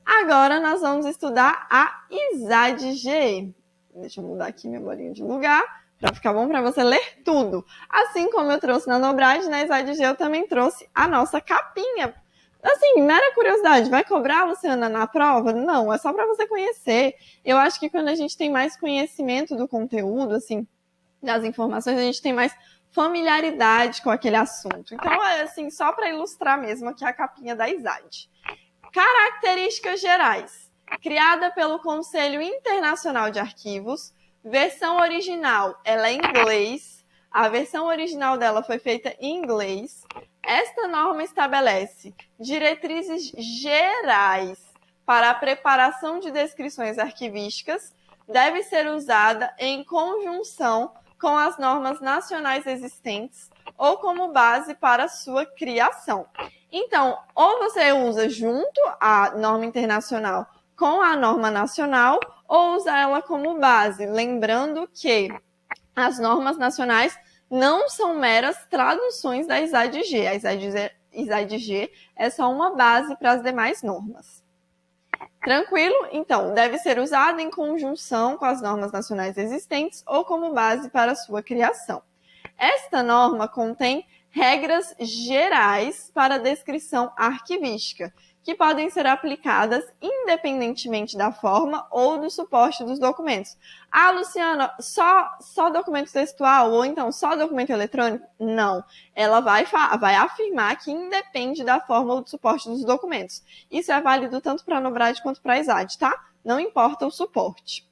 Agora nós vamos estudar a ISAD-GE. Deixa eu mudar aqui minha bolinha de lugar para ficar bom para você ler tudo. Assim como eu trouxe na Nobrad, na ISAD-GE eu também trouxe a nossa capinha. Assim, mera curiosidade, vai cobrar, Luciana, na prova? Não, é só para você conhecer. Eu acho que quando a gente tem mais conhecimento do conteúdo, assim, das informações, a gente tem mais familiaridade com aquele assunto. Então, é assim, só para ilustrar mesmo aqui a capinha da ISAD. Características gerais. Criada pelo Conselho Internacional de Arquivos, versão original, ela é em inglês. A versão original dela foi feita em inglês. Esta norma estabelece diretrizes gerais para a preparação de descrições arquivísticas. Deve ser usada em conjunção com as normas nacionais existentes ou como base para sua criação. Então, ou você usa junto a norma internacional com a norma nacional, ou usa ela como base, lembrando que as normas nacionais não são meras traduções da ISAD-GE. A ISAD-GE é só uma base para as demais normas. Tranquilo? Então, deve ser usada em conjunção com as normas nacionais existentes ou como base para sua criação. Esta norma contém regras gerais para a descrição arquivística, que podem ser aplicadas independentemente da forma ou do suporte dos documentos. Ah, Luciana, só documento textual ou então só documento eletrônico? Não. Ela vai afirmar que independe da forma ou do suporte dos documentos. Isso é válido tanto para a Nobrad quanto para a ISAD, tá? Não importa o suporte,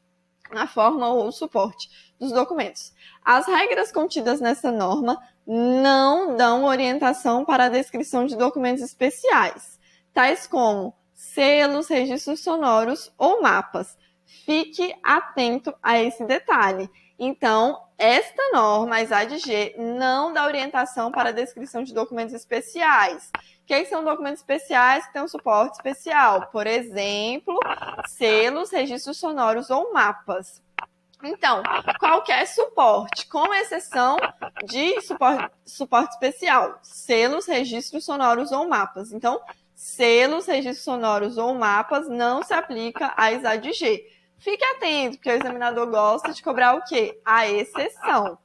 a forma ou o suporte dos documentos. As regras contidas nessa norma não dão orientação para a descrição de documentos especiais, tais como selos, registros sonoros ou mapas. Fique atento a esse detalhe. Então, esta norma, a ISAD-GE, não dá orientação para a descrição de documentos especiais. O que são documentos especiais que têm um suporte especial? Por exemplo, selos, registros sonoros ou mapas. Então, qualquer suporte, com exceção de suporte especial, selos, registros sonoros ou mapas. Então, selos, registros sonoros ou mapas não se aplica à ISAD-GE. Fique atento, porque o examinador gosta de cobrar o quê? A exceção.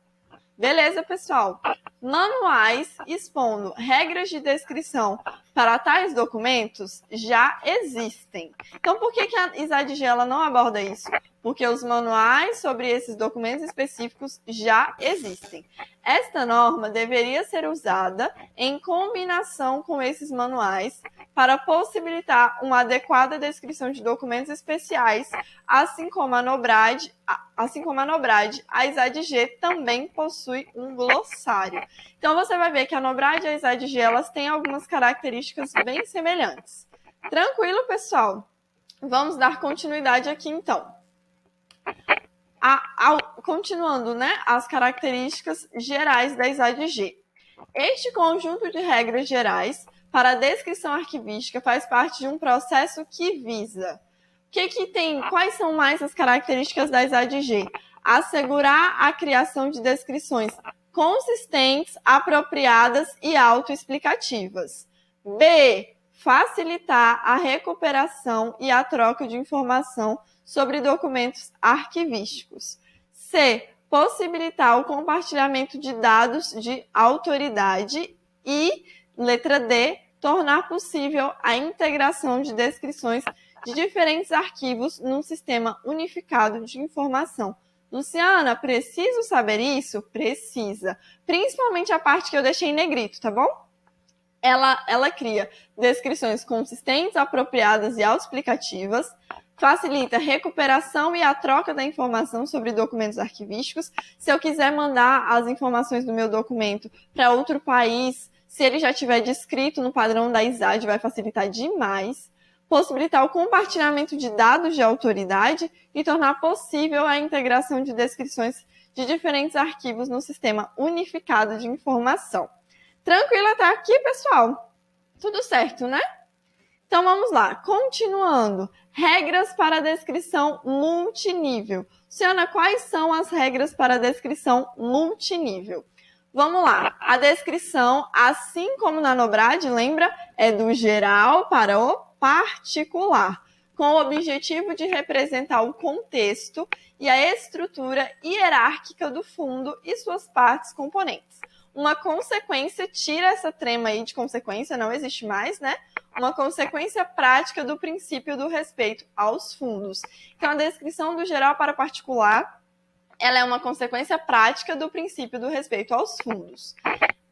Beleza, pessoal? Manuais expondo regras de descrição para tais documentos já existem. Então, por que a ISAD-GE ela não aborda isso? Porque os manuais sobre esses documentos específicos já existem. Esta norma deveria ser usada em combinação com esses manuais para possibilitar uma adequada descrição de documentos especiais, assim como a Nobrad, a ISAD-GE também possui um glossário. Então, você vai ver que a Nobrad e a ISAD-GE elas têm algumas características bem semelhantes. Tranquilo, pessoal? Vamos dar continuidade aqui, então. Continuando, né, as características gerais da ISAD-GE. Este conjunto de regras gerais para a descrição arquivística faz parte de um processo que visa. Quais são mais as características da ISAD-GE? Assegurar a criação de descrições consistentes, apropriadas e autoexplicativas. B. Facilitar a recuperação e a troca de informação sobre documentos arquivísticos. C. Possibilitar o compartilhamento de dados de autoridade. E, letra D, tornar possível a integração de descrições de diferentes arquivos num sistema unificado de informação. Luciana, preciso saber isso? Precisa. Principalmente a parte que eu deixei em negrito, tá bom? Ela cria descrições consistentes, apropriadas e autoexplicativas, facilita a recuperação e a troca da informação sobre documentos arquivísticos. Se eu quiser mandar as informações do meu documento para outro país, se ele já estiver descrito no padrão da ISAD, vai facilitar demais. Possibilitar o compartilhamento de dados de autoridade e tornar possível a integração de descrições de diferentes arquivos no sistema unificado de informação. Tranquilo até aqui, pessoal? Tudo certo, né? Então, vamos lá. Continuando. Regras para a descrição multinível. Luciana, quais são as regras para a descrição multinível? Vamos lá. A descrição, assim como na NOBRAD, lembra? É do geral para o particular, com o objetivo de representar o contexto e a estrutura hierárquica do fundo e suas partes componentes. Uma consequência, tira essa trema aí de consequência, não existe mais, né? Uma consequência prática do princípio do respeito aos fundos. Então, a descrição do geral para particular, ela é uma consequência prática do princípio do respeito aos fundos.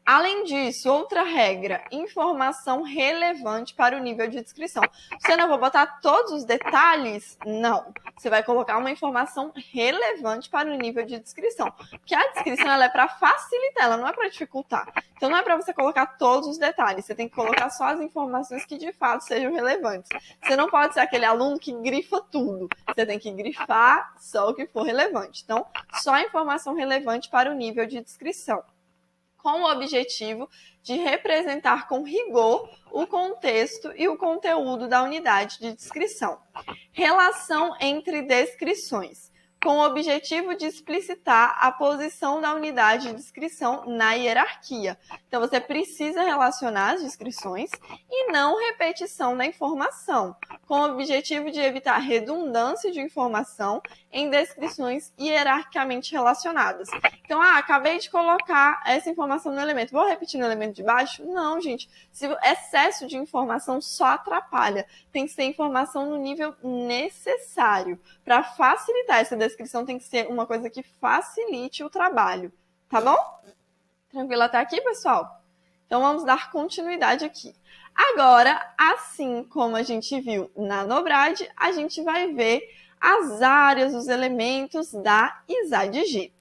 Além disso, outra regra, informação relevante para o nível de descrição. Você não vai botar todos os detalhes? Não. Você vai colocar uma informação relevante para o nível de descrição. Porque a descrição ela é para facilitar, ela não é para dificultar. Então não é para você colocar todos os detalhes, você tem que colocar só as informações que de fato sejam relevantes. Você não pode ser aquele aluno que grifa tudo. Você tem que grifar só o que for relevante. Então, só a informação relevante para o nível de descrição, com o objetivo de representar com rigor o contexto e o conteúdo da unidade de descrição. Relação entre descrições, com o objetivo de explicitar a posição da unidade de descrição na hierarquia. Então, você precisa relacionar as descrições e não repetição da informação, com o objetivo de evitar redundância de informação em descrições hierarquicamente relacionadas. Então, acabei de colocar essa informação no elemento. Vou repetir no elemento de baixo? Não, gente. Se excesso de informação só atrapalha. Tem que ser informação no nível necessário. Para facilitar essa descrição, tem que ser uma coisa que facilite o trabalho. Tá bom? Tranquilo até aqui, pessoal? Então, vamos dar continuidade aqui. Agora, assim como a gente viu na NOBRAD, a gente vai ver as áreas, os elementos da ISAD-G.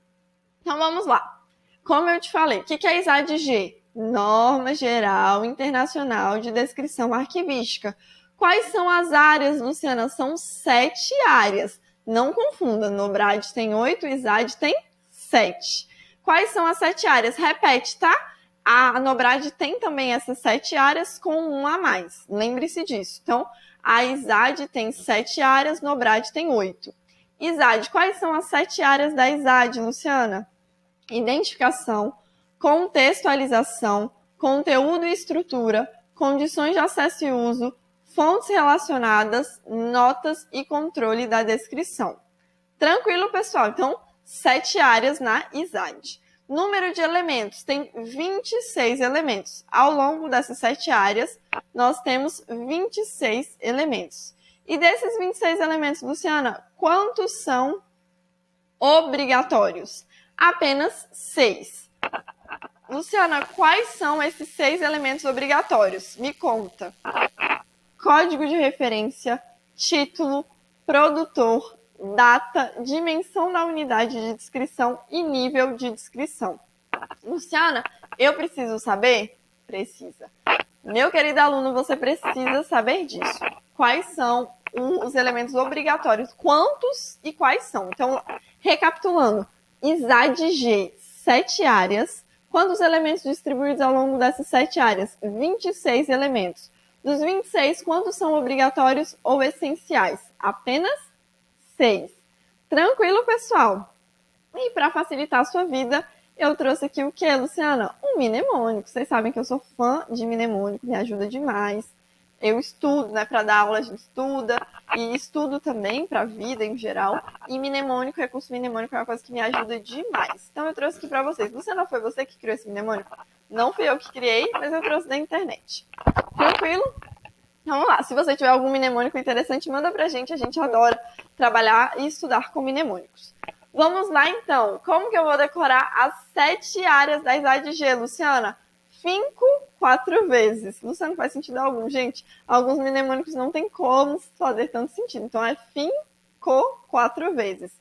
Então, vamos lá. Como eu te falei, o que é ISAD-G? Norma Geral Internacional de Descrição Arquivística. Quais são as áreas, Luciana? São 7 áreas. Não confunda, NOBRAD tem 8, ISAD tem 7. Quais são as 7 áreas? Repete, tá? A NOBRAD tem também essas 7 áreas com um a mais. Lembre-se disso. Então, a ISAD tem 7 áreas, NOBRAD tem 8. ISAD, quais são as 7 áreas da ISAD, Luciana? Identificação, contextualização, conteúdo e estrutura, condições de acesso e uso, fontes relacionadas, notas e controle da descrição. Tranquilo, pessoal? Então, 7 áreas na ISAD. Número de elementos, tem 26 elementos. Ao longo dessas 7 áreas, nós temos 26 elementos. E desses 26 elementos, Luciana, quantos são obrigatórios? Apenas 6. Luciana, quais são esses 6 elementos obrigatórios? Me conta. Código de referência, título, produtor, data, dimensão da unidade de descrição e nível de descrição. Luciana, eu preciso saber? Precisa. Meu querido aluno, você precisa saber disso. Quais são os elementos obrigatórios? Quantos e quais são? Então, recapitulando. ISAD-G, 7 áreas. Quantos elementos distribuídos ao longo dessas 7 áreas? 26 elementos. Dos 26, quantos são obrigatórios ou essenciais? Apenas 6. Tranquilo, pessoal? E para facilitar a sua vida, eu trouxe aqui o que, Luciana? Um mnemônico. Vocês sabem que eu sou fã de mnemônico, me ajuda demais. Eu estudo, né? Para dar aula a gente estuda. E estudo também para a vida em geral. E mnemônico, recurso mnemônico é uma coisa que me ajuda demais. Então eu trouxe aqui para vocês. Luciana, foi você que criou esse mnemônico? Não fui eu que criei, mas eu trouxe da internet. Tranquilo? Vamos lá, se você tiver algum mnemônico interessante, manda pra gente, a gente adora trabalhar e estudar com mnemônicos. Vamos lá então, como que eu vou decorar as 7 áreas da ISAD-G, Luciana? Finco 4 vezes. Luciana, não faz sentido algum, gente. Alguns mnemônicos não tem como fazer tanto sentido, então é finco 4 vezes.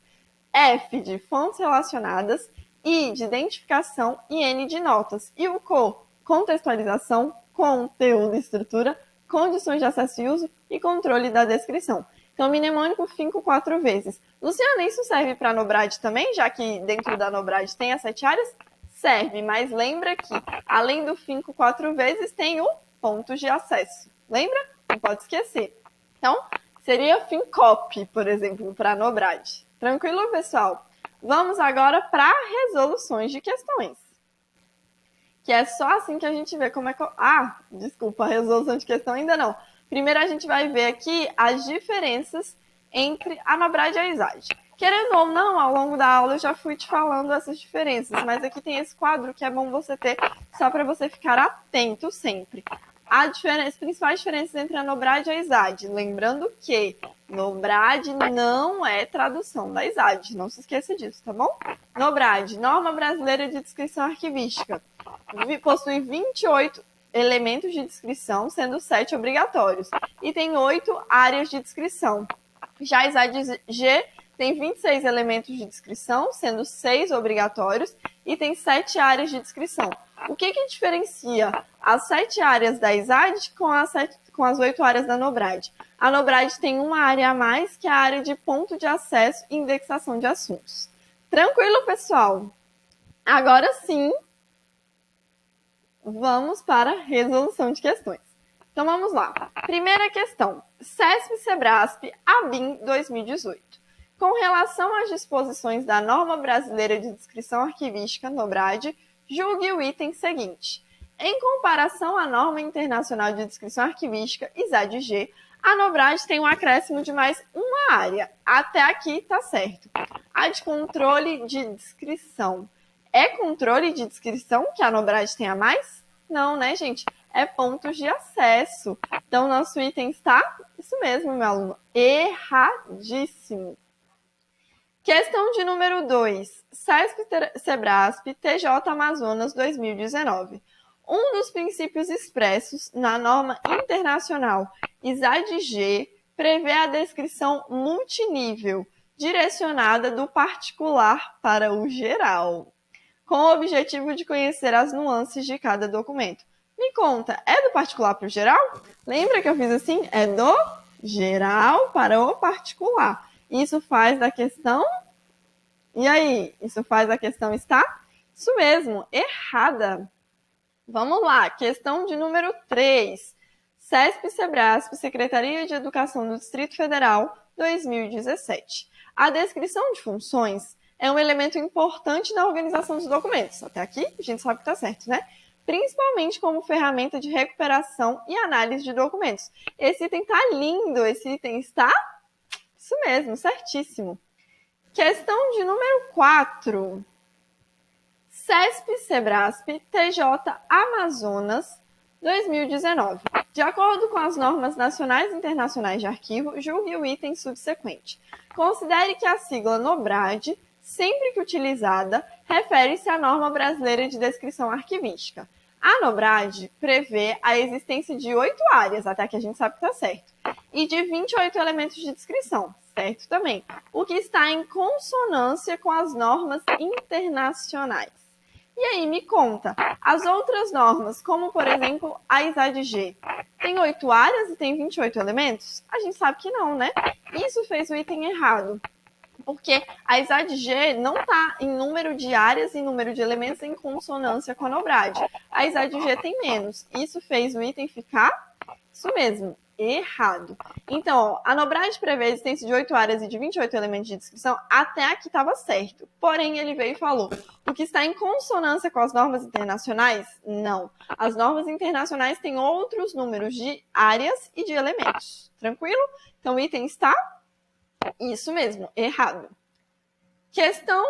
F de fontes relacionadas, I de identificação e N de notas. E o contextualização, conteúdo e estrutura, condições de acesso e uso e controle da descrição. Então, mnemônico finco 4 vezes. Luciana, isso serve para a NOBRAD também, já que dentro da NOBRAD tem as 7 áreas? Serve, mas lembra que, além do finco 4 vezes, tem o pontos de acesso. Lembra? Não pode esquecer. Então, Seria FINCOP, por exemplo, para a NOBRAD. Tranquilo, pessoal? Vamos agora para resoluções de questões. Que é só assim que a gente vê como é que... desculpa, resolução de questão ainda não. Primeiro a gente vai ver aqui as diferenças entre a NOBRAD e a ISAD. Querendo ou não, ao longo da aula eu já fui te falando essas diferenças, mas aqui tem esse quadro que é bom você ter só para você ficar atento sempre. As principais diferenças entre a NOBRAD e a ISAD. Lembrando que NOBRAD não é tradução da ISAD, não se esqueça disso, tá bom? NOBRAD, Norma Brasileira de Descrição Arquivística, possui 28 elementos de descrição, sendo 7 obrigatórios, e tem 8 áreas de descrição. Já a ISAD-G tem 26 elementos de descrição, sendo 6 obrigatórios, e tem 7 áreas de descrição. O que diferencia as 7 áreas da ISAD com as 8 áreas da NOBRAD? A NOBRAD tem uma área a mais, que é a área de ponto de acesso e indexação de assuntos. Tranquilo, pessoal? Agora sim, vamos para a resolução de questões. Então vamos lá. Primeira questão. CESP-CEBRASP, ABIN 2018. Com relação às disposições da Norma Brasileira de Descrição Arquivística, NOBRAD, julgue o item seguinte. Em comparação à Norma Internacional de Descrição Arquivística, ISAD-G, a NOBRAD tem um acréscimo de mais uma área. Até aqui está certo. A de controle de descrição. É controle de descrição que a NOBRAD tem a mais? Não, né, gente? É pontos de acesso. Então, nosso item está, isso mesmo, meu aluno, erradíssimo. Questão de número 2. CESP-CEBRASP, TJ Amazonas 2019. Um dos princípios expressos na norma internacional ISAD-G prevê a descrição multinível, direcionada do particular para o geral, com o objetivo de conhecer as nuances de cada documento. Me conta, é do particular para o geral? Lembra que eu fiz assim? É do geral para o particular. Isso faz da questão... E aí? Isso faz a questão estar? Isso mesmo, errada. Vamos lá, questão de número 3. CESP-CEBRASP, Secretaria de Educação do Distrito Federal, 2017. A descrição de funções é um elemento importante na organização dos documentos. Até aqui, a gente sabe que está certo, né? Principalmente como ferramenta de recuperação e análise de documentos. Esse item está lindo, esse item está... Isso mesmo, certíssimo. Questão de número 4. CESP-CEBRASP, TJ Amazonas, 2019. De acordo com as normas nacionais e internacionais de arquivo, julgue o item subsequente. Considere que a sigla NOBRAD, sempre que utilizada, refere-se à Norma Brasileira de Descrição Arquivística. A NOBRAD prevê a existência de 8 áreas, até que a gente sabe que está certo, e de 28 elementos de descrição, certo também, o que está em consonância com as normas internacionais. E aí, me conta, as outras normas, como por exemplo a ISAD-G, tem 8 áreas e tem 28 elementos? A gente sabe que não, né? Isso fez o item errado, porque a ISAD-G não está em número de áreas e número de elementos em consonância com a NOBRAD. A ISAD-G tem menos. Isso fez o item ficar, isso mesmo, errado. Então, ó, a NOBRAD prevê a existência de 8 áreas e de 28 elementos de descrição, até aqui estava certo. Porém, ele veio e falou, o que está em consonância com as normas internacionais? Não. As normas internacionais têm outros números de áreas e de elementos. Tranquilo? Então, o item está... Isso mesmo, errado. Questão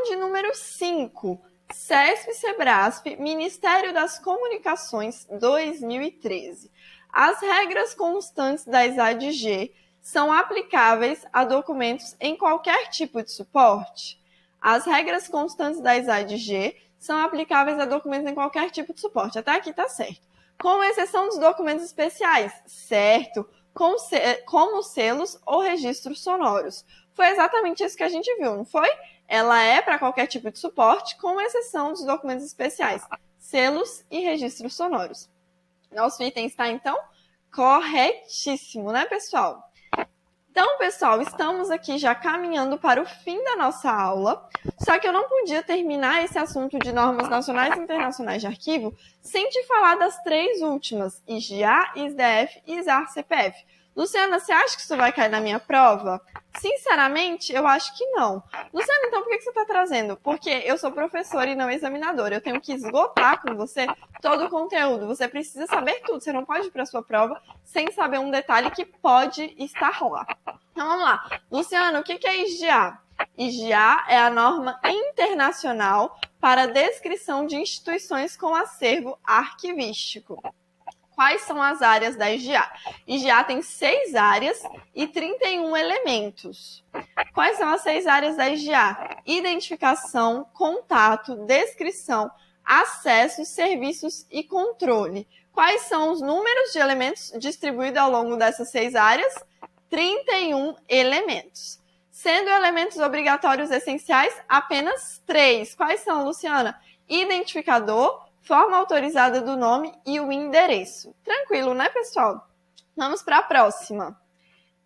de número 5. CESP-CEBRASP, Ministério das Comunicações, 2013. As regras constantes da ISAD-G são aplicáveis a documentos em qualquer tipo de suporte? As regras constantes da ISAD-G são aplicáveis a documentos em qualquer tipo de suporte. Até aqui está certo. Com exceção dos documentos especiais, certo? Como selos ou registros sonoros. Foi exatamente isso que a gente viu, não foi? Ela é para qualquer tipo de suporte, com exceção dos documentos especiais, selos e registros sonoros. Nosso item está, então, corretíssimo, né, pessoal? Então, pessoal, estamos aqui já caminhando para o fim da nossa aula, só que eu não podia terminar esse assunto de normas nacionais e internacionais de arquivo sem te falar das 3 últimas, IGA, ISDF e ISAR-CPF. Luciana, você acha que isso vai cair na minha prova? Sinceramente, eu acho que não. Luciana, então por que você está trazendo? Porque eu sou professora e não examinadora. Eu tenho que esgotar com você todo o conteúdo. Você precisa saber tudo. Você não pode ir para a sua prova sem saber um detalhe que pode estar lá. Então vamos lá. Luciana, o que é IGA? IGA é a norma internacional para a descrição de instituições com acervo arquivístico. Quais são as áreas da IGA? IGA tem 6 áreas e 31 elementos. Quais são as 6 áreas da IGA? Identificação, contato, descrição, acesso, serviços e controle. Quais são os números de elementos distribuídos ao longo dessas 6 áreas? 31 elementos. Sendo elementos obrigatórios essenciais, apenas 3. Quais são, Luciana? Identificador, forma autorizada do nome e o endereço. Tranquilo, né, pessoal? Vamos para a próxima.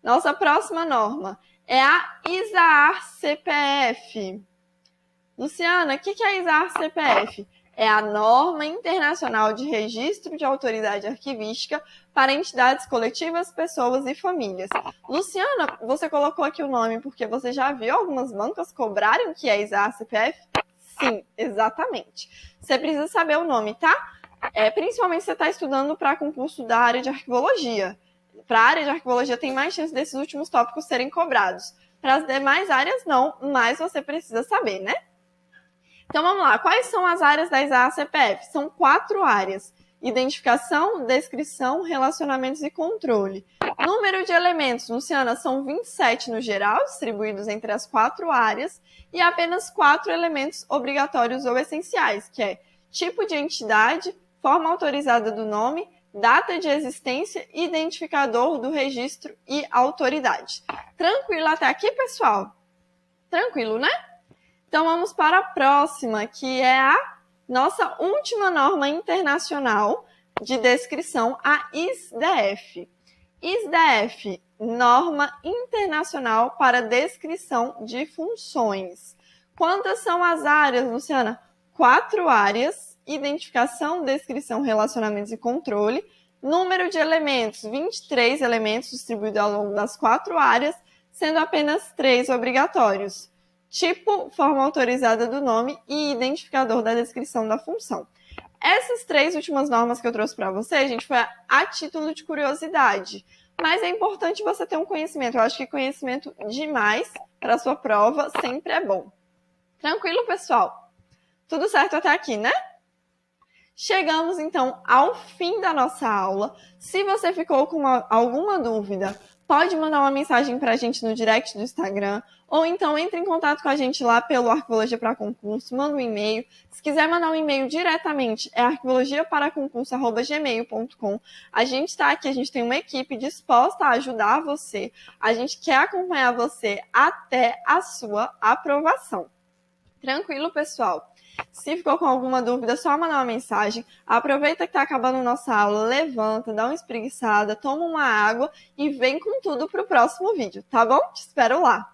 Nossa próxima norma é a ISAAR-CPF. Luciana, o que é a ISAAR-CPF? É a norma internacional de registro de autoridade arquivística para entidades coletivas, pessoas e famílias. Luciana, você colocou aqui o nome porque você já viu algumas bancas cobrarem que é ISAAR-CPF? Sim, exatamente. Você precisa saber o nome, tá? Principalmente se você está estudando para concurso da área de arquivologia. Para a área de arquivologia tem mais chance desses últimos tópicos serem cobrados. Para as demais áreas não, mas você precisa saber, né? Então vamos lá, quais são as áreas da ISAAR-CPF? São 4 áreas: identificação, descrição, relacionamentos e controle. Número de elementos, Luciana, são 27 no geral, distribuídos entre as 4 áreas, e apenas 4 elementos obrigatórios ou essenciais, que é tipo de entidade, forma autorizada do nome, data de existência, identificador do registro e autoridade. Tranquilo até aqui, pessoal? Tranquilo, né? Então vamos para a próxima, que é a nossa última norma internacional de descrição, a ISDF. ISDF, Norma Internacional para Descrição de Funções. Quantas são as áreas, Luciana? 4 áreas: identificação, descrição, relacionamentos e controle. Número de elementos, 23 elementos distribuídos ao longo das 4 áreas, sendo apenas 3 obrigatórios: tipo, forma autorizada do nome e identificador da descrição da função. Essas 3 últimas normas que eu trouxe para você, gente, foi a título de curiosidade. Mas é importante você ter um conhecimento. Eu acho que conhecimento demais para a sua prova sempre é bom. Tranquilo, pessoal? Tudo certo até aqui, né? Chegamos, então, ao fim da nossa aula. Se você ficou com alguma dúvida, pode mandar uma mensagem para a gente no direct do Instagram, ou então entre em contato com a gente lá pelo Arquivologia para Concurso, manda um e-mail. Se quiser mandar um e-mail diretamente, é arquivologiaparaconcurso@gmail.com. A gente está aqui, a gente tem uma equipe disposta a ajudar você. A gente quer acompanhar você até a sua aprovação. Tranquilo, pessoal? Se ficou com alguma dúvida, é só mandar uma mensagem. Aproveita que está acabando a nossa aula, levanta, dá uma espreguiçada, toma uma água e vem com tudo para o próximo vídeo, tá bom? Te espero lá!